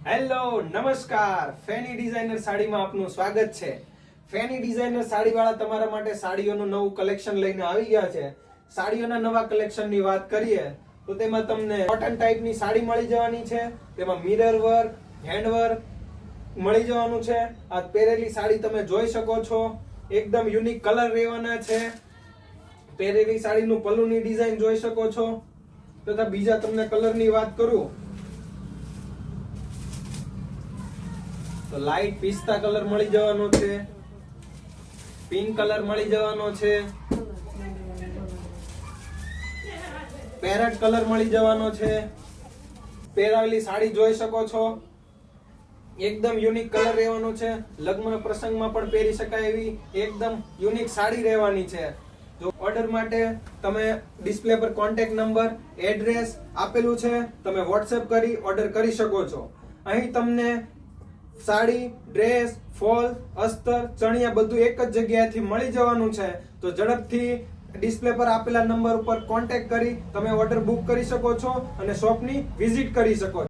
Hello નમસ્કાર, ફેની designer સાડીમાં આપનું સ્વાગત છે। ફેની ડિઝાઇનર સાડીવાળા તમારા માટે સાડીઓનું નવું કલેક્શન લઈને આવી ગયા છે। સાડીઓના નવા કલેક્શનની વાત કરીએ તો તેમાં તમને કોટન ટાઈપની સાડી મળી જવાની છે। તેમાં મિરર વર્ક, હેન્ડ વર્ક મળી જવાનું છે। આ પહેરેલી સાડી તમે જોઈ શકો છો, એકદમ યુનિક કલર રહેવાના છે। પહેરેલી સાડીનું પલ્લુની ડિઝાઇન જોઈ શકો છો। તથા બીજા તમને કલરની વાત કરું તો લાઈટ પિસ્તા કલર મળી જવાનો છે, પિંક કલર મળી જવાનો છે, પેરેટ કલર મળી જવાનો છે। પહેરાવેલી સાડી જોઈ શકો છો, એકદમ યુનિક કલર રહેવાનો છે। લગ્ન પ્રસંગમાં પણ પહેરી શકાય એવી એકદમ યુનિક સાડી રહેવાની છે। જો ઓર્ડર માટે તમે ડિસ્પ્લે પર કોન્ટેક્ટ નંબર, એડ્રેસ આપેલું છે, તમે વોટ્સએપ કરી ઓર્ડર કરી શકો છો। અહીં તમને સાડી, ડ્રેસ, ફોલ, અસ્તર, ચણિયા બધું એક જ જગ્યાએથી મળી જવાનું છે। તો ઝડપથી ડિસ્પ્લે પર આપેલા નંબર ઉપર કોન્ટેક્ટ કરી તમે ઓર્ડર બુક કરી શકો છો અને શોપની વિઝિટ કરી શકો છો।